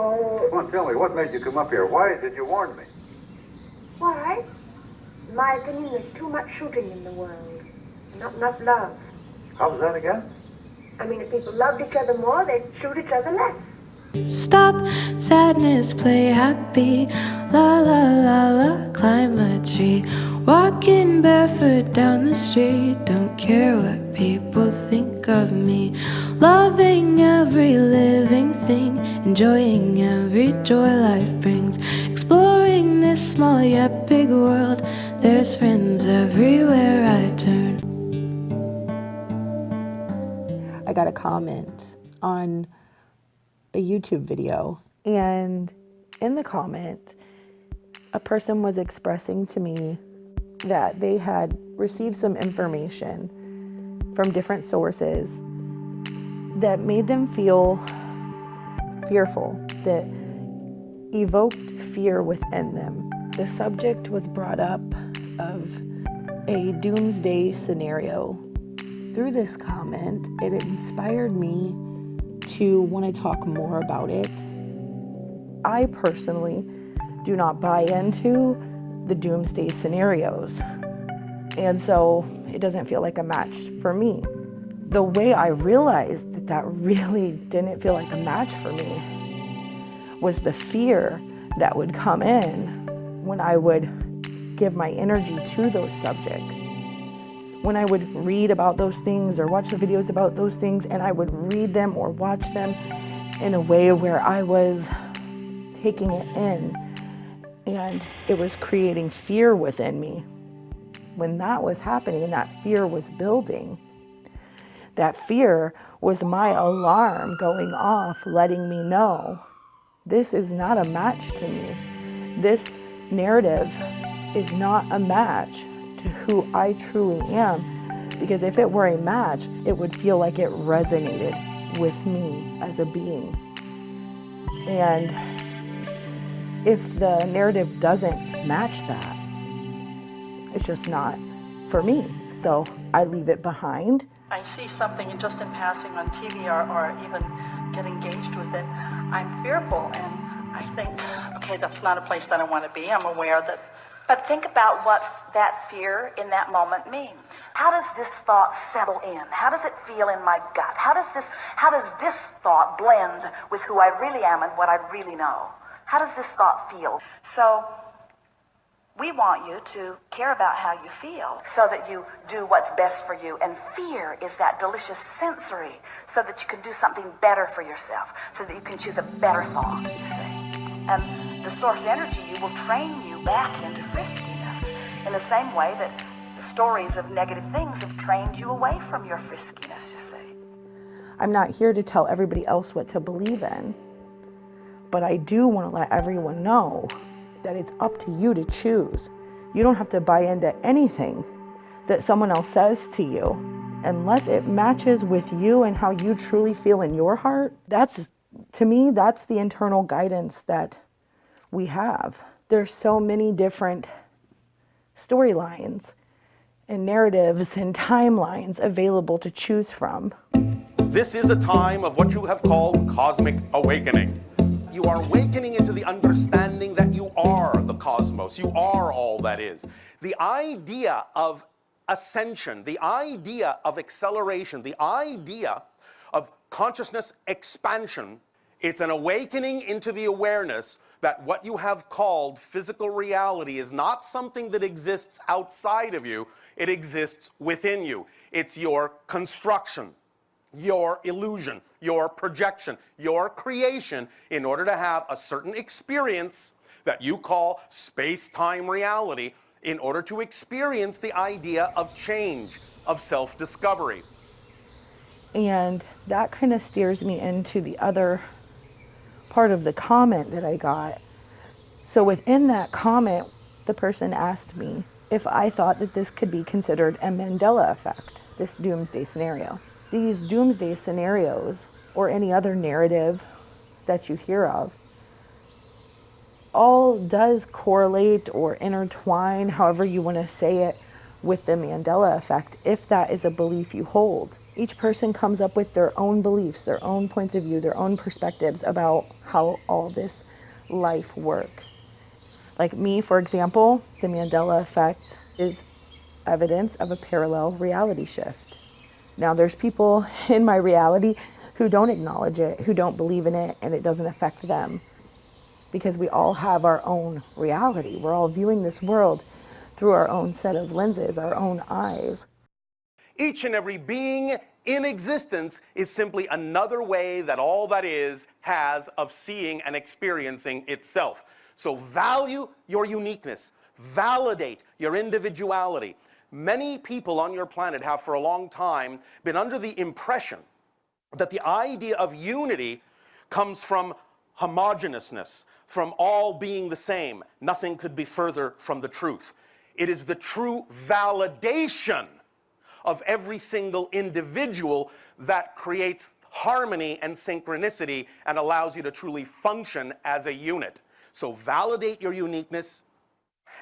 Oh. Come on, tell me, what made you come up here? Why did you warn me? Why? In my opinion, there's too much shooting in the world. Not enough love. How was that again? I mean, if people loved each other more, they'd shoot each other less. Stop sadness, play happy. La la la la, climb a tree. Walking barefoot down the street. Don't care what people think of me. Loving every living thing. Enjoying every joy life brings. Exploring this small yet big world. There's friends everywhere I turn. I got a comment on a YouTube video, and in the comment, a person was expressing to me that they had received some information from different sources that made them feel fearful, that evoked fear within them. The subject was brought up of a doomsday scenario. Through this comment, it inspired me to want to talk more about it. I personally do not buy into the doomsday scenarios, and so it doesn't feel like a match for me. The way I realized that that really didn't feel like a match for me was the fear that would come in when I would give my energy to those subjects. When I would read about those things or watch the videos about those things, and I would read them or watch them in a way where I was taking it in, and it was creating fear within me. When that was happening and that fear was building, that fear was my alarm going off, letting me know this is not a match to me. This narrative is not a match to who I truly am, because if it were a match, it would feel like it resonated with me as a being. And if the narrative doesn't match that, it's just not for me. So I leave it behind. I see something just in passing on TV or even get engaged with it, I'm fearful, and I think, okay, that's not a place that I want to be. I'm aware that. But think about what that fear in that moment means. How does this thought settle in? How does it feel in my gut? How does this thought blend with who I really am and what I really know? How does this thought feel? So we want you to care about how you feel so that you do what's best for you. And fear is that delicious sensory so that you can do something better for yourself, so that you can choose a better thought, you see. And the source energy will train you back into friskiness in the same way that the stories of negative things have trained you away from your friskiness, you see. I'm not here to tell everybody else what to believe in, but I do want to let everyone know that it's up to you to choose. You don't have to buy into anything that someone else says to you unless it matches with you and how you truly feel in your heart. To me, that's the internal guidance that we have. There's so many different storylines and narratives and timelines available to choose from. This is a time of what you have called cosmic awakening. You are awakening into the understanding that you are the cosmos. You are all that is. The idea of ascension, the idea of acceleration, the idea of consciousness expansion, it's an awakening into the awareness that what you have called physical reality is not something that exists outside of you, it exists within you. It's your construction, your illusion, your projection, your creation in order to have a certain experience that you call space-time reality, in order to experience the idea of change, of self-discovery. And that kind of steers me into the other part of the comment that I got. So within that comment, the person asked me if I thought that this could be considered a Mandela effect, this doomsday scenario. These doomsday scenarios, or any other narrative that you hear of, all does correlate or intertwine, however you want to say it, with the Mandela effect, if that is a belief you hold. Each person comes up with their own beliefs, their own points of view, their own perspectives about how all this life works. Like me, for example, the Mandela effect is evidence of a parallel reality shift. Now, there's people in my reality who don't acknowledge it, who don't believe in it, and it doesn't affect them, because we all have our own reality. We're all viewing this world through our own set of lenses, our own eyes. Each and every being in existence is simply another way that all that is has of seeing and experiencing itself. So value your uniqueness, validate your individuality. Many people on your planet have for a long time been under the impression that the idea of unity comes from homogeneousness, from all being the same. Nothing could be further from the truth. It is the true validation of every single individual that creates harmony and synchronicity and allows you to truly function as a unit. So validate your uniqueness,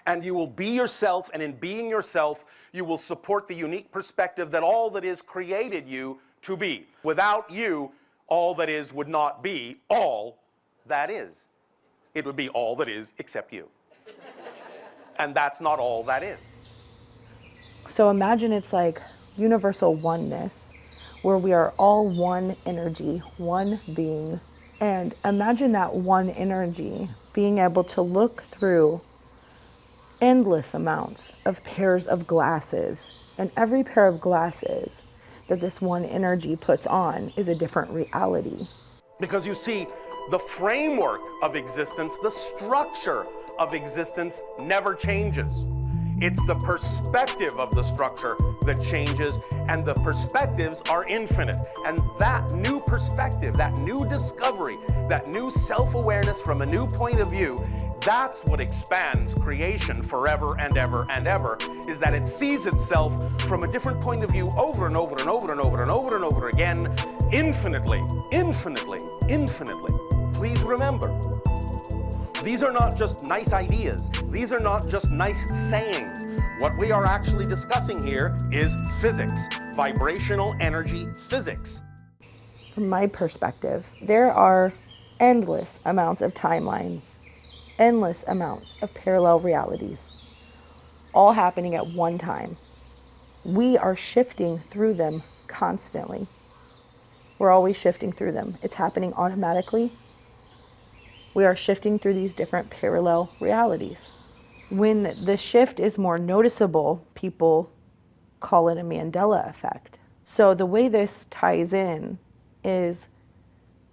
and you will be yourself, and in being yourself, you will support the unique perspective that all that is created you to be. Without you, all that is would not be all that is. It would be all that is except you. And that's not all that is. So imagine it's like universal oneness, where we are all one energy, one being. And imagine that one energy being able to look through endless amounts of pairs of glasses. And every pair of glasses that this one energy puts on is a different reality. Because you see, the framework of existence, the structure of existence never changes. It's the perspective of the structure that changes, and the perspectives are infinite. And that new perspective, that new discovery, that new self-awareness from a new point of view, that's what expands creation forever and ever and ever, is that it sees itself from a different point of view over and over and over and over and over and over again, infinitely, infinitely, infinitely. Please remember, these are not just nice ideas. These are not just nice sayings. What we are actually discussing here is physics, vibrational energy physics. From my perspective, there are endless amounts of timelines, endless amounts of parallel realities, all happening at one time. We are shifting through them constantly. We're always shifting through them. It's happening automatically. We are shifting through these different parallel realities. When the shift is more noticeable, people call it a Mandela effect. So the way this ties in is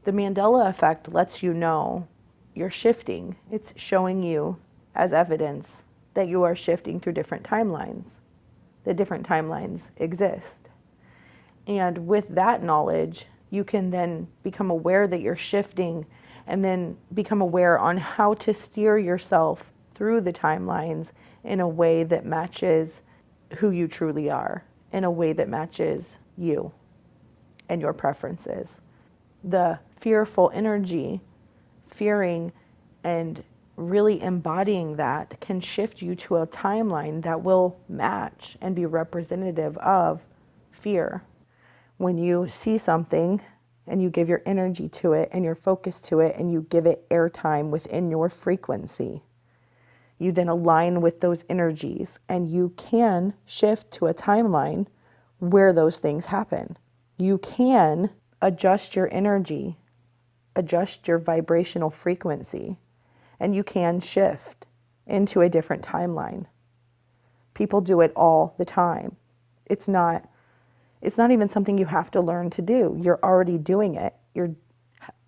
the Mandela effect lets you know you're shifting. It's showing you as evidence that you are shifting through different timelines. The different timelines exist. And with that knowledge, you can then become aware that you're shifting, and then become aware on how to steer yourself through the timelines in a way that matches who you truly are, in a way that matches you and your preferences. The fearful energy, fearing and really embodying that, can shift you to a timeline that will match and be representative of fear. When you see something and you give your energy to it and your focus to it and you give it airtime within your frequency, you then align with those energies, and you can shift to a timeline where those things happen. You can adjust your energy, adjust your vibrational frequency, and you can shift into a different timeline. People do it all the time. It's not even something you have to learn to do. You're already doing it.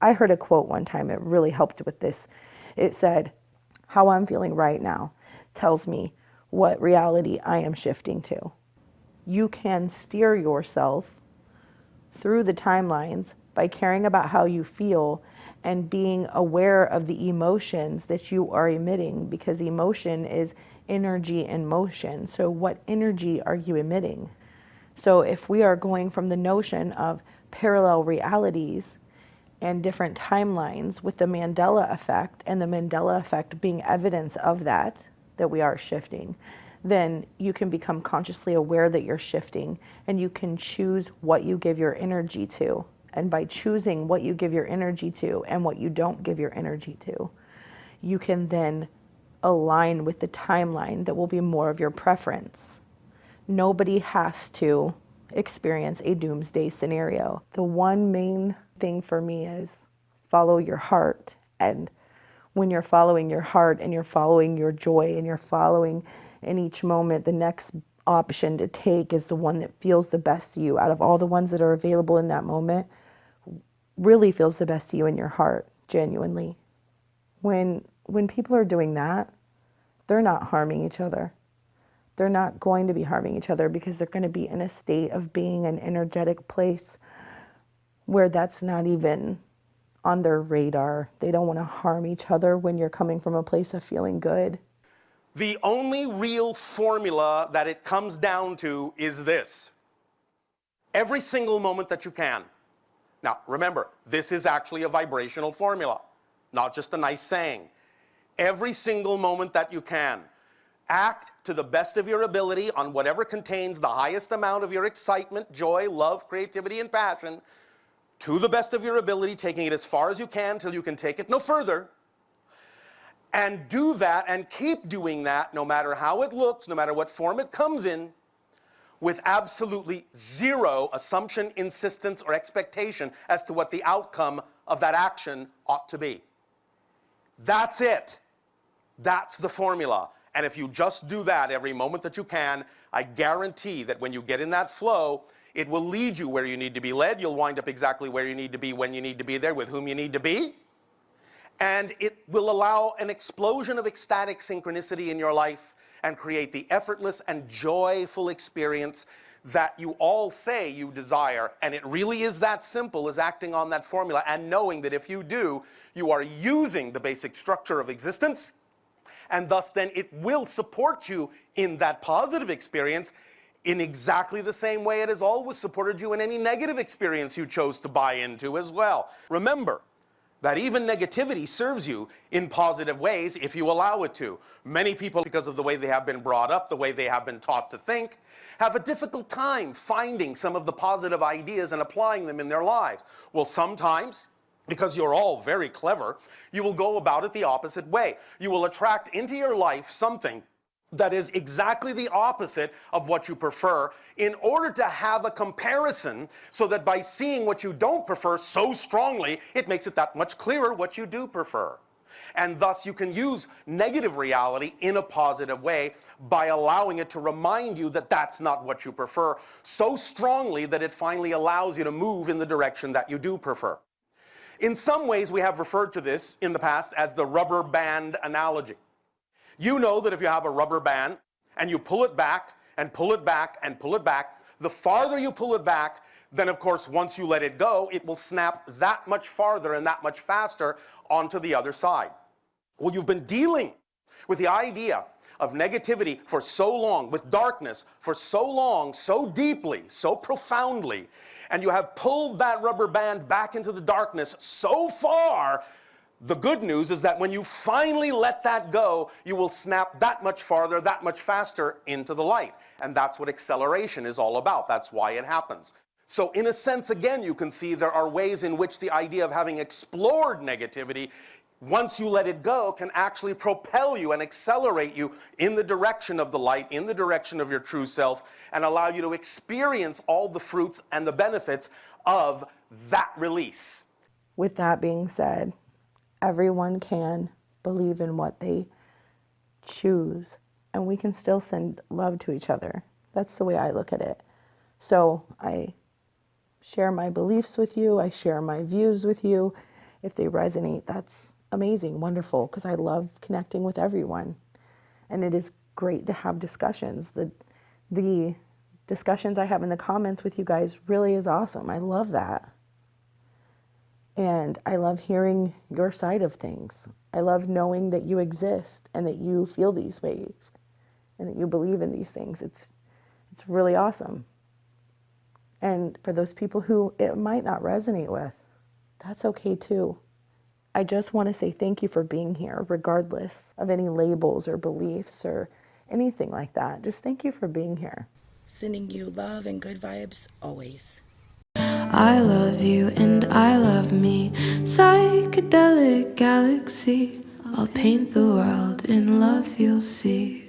I heard a quote one time, it really helped with this. It said, "How I'm feeling right now tells me what reality I am shifting to." You can steer yourself through the timelines by caring about how you feel and being aware of the emotions that you are emitting, because emotion is energy in motion. So what energy are you emitting? So if we are going from the notion of parallel realities and different timelines with the Mandela effect, and the Mandela effect being evidence of that we are shifting, then you can become consciously aware that you're shifting, and you can choose what you give your energy to. And by choosing what you give your energy to and what you don't give your energy to, you can then align with the timeline that will be more of your preference. Nobody has to experience a doomsday scenario. The one main thing for me is follow your heart. And when you're following your heart and you're following your joy and you're following in each moment, the next option to take is the one that feels the best to you out of all the ones that are available in that moment, really feels the best to you in your heart, genuinely. When people are doing that, they're not harming each other. They're not going to be harming each other because they're going to be in a state of being an energetic place where that's not even on their radar. They don't want to harm each other when you're coming from a place of feeling good. The only real formula that it comes down to is this. Every single moment that you can. Now, remember, this is actually a vibrational formula, not just a nice saying. Every single moment that you can, act to the best of your ability on whatever contains the highest amount of your excitement, joy, love, creativity, and passion, to the best of your ability, taking it as far as you can till you can take it no further. And do that and keep doing that no matter how it looks, no matter what form it comes in, with absolutely zero assumption, insistence, or expectation as to what the outcome of that action ought to be. That's it. That's the formula. And if you just do that every moment that you can, I guarantee that when you get in that flow, it will lead you where you need to be led. You'll wind up exactly where you need to be, when you need to be there, with whom you need to be. And it will allow an explosion of ecstatic synchronicity in your life and create the effortless and joyful experience that you all say you desire. And it really is that simple as acting on that formula and knowing that if you do, you are using the basic structure of existence, and thus then it will support you in that positive experience in exactly the same way it has always supported you in any negative experience you chose to buy into as well. Remember that even negativity serves you in positive ways if you allow it to. Many people, because of the way they have been brought up, the way they have been taught to think, have a difficult time finding some of the positive ideas and applying them in their lives. Well, sometimes, because you're all very clever, you will go about it the opposite way. You will attract into your life something that is exactly the opposite of what you prefer in order to have a comparison so that by seeing what you don't prefer so strongly, it makes it that much clearer what you do prefer. And thus you can use negative reality in a positive way by allowing it to remind you that that's not what you prefer so strongly that it finally allows you to move in the direction that you do prefer. In some ways, we have referred to this in the past as the rubber band analogy. You know that if you have a rubber band and you pull it back and pull it back and pull it back, the farther you pull it back, then of course once you let it go, it will snap that much farther and that much faster onto the other side. Well, you've been dealing with the idea of negativity for so long, with darkness for so long, so deeply, so profoundly, and you have pulled that rubber band back into the darkness so far. The good news is that when you finally let that go, you will snap that much farther, that much faster into the light. And that's what acceleration is all about. That's why it happens. So in a sense, again, you can see there are ways in which the idea of having explored negativity, once you let it go, can actually propel you and accelerate you in the direction of the light, in the direction of your true self, and allow you to experience all the fruits and the benefits of that release. With that being said, everyone can believe in what they choose, and we can still send love to each other. That's the way I look at it. So I share my beliefs with you. I share my views with you. If they resonate, that's amazing, wonderful, because I love connecting with everyone. And it is great to have discussions. The discussions I have in the comments with you guys really is awesome. I love that. And I love hearing your side of things. I love knowing that you exist and that you feel these ways and that you believe in these things. It's really awesome. And for those people who it might not resonate with, that's okay too. I just want to say thank you for being here, regardless of any labels or beliefs or anything like that. Just thank you for being here. Sending you love and good vibes always. I love you and I love me. Psychedelic galaxy. I'll paint the world in love, you'll see.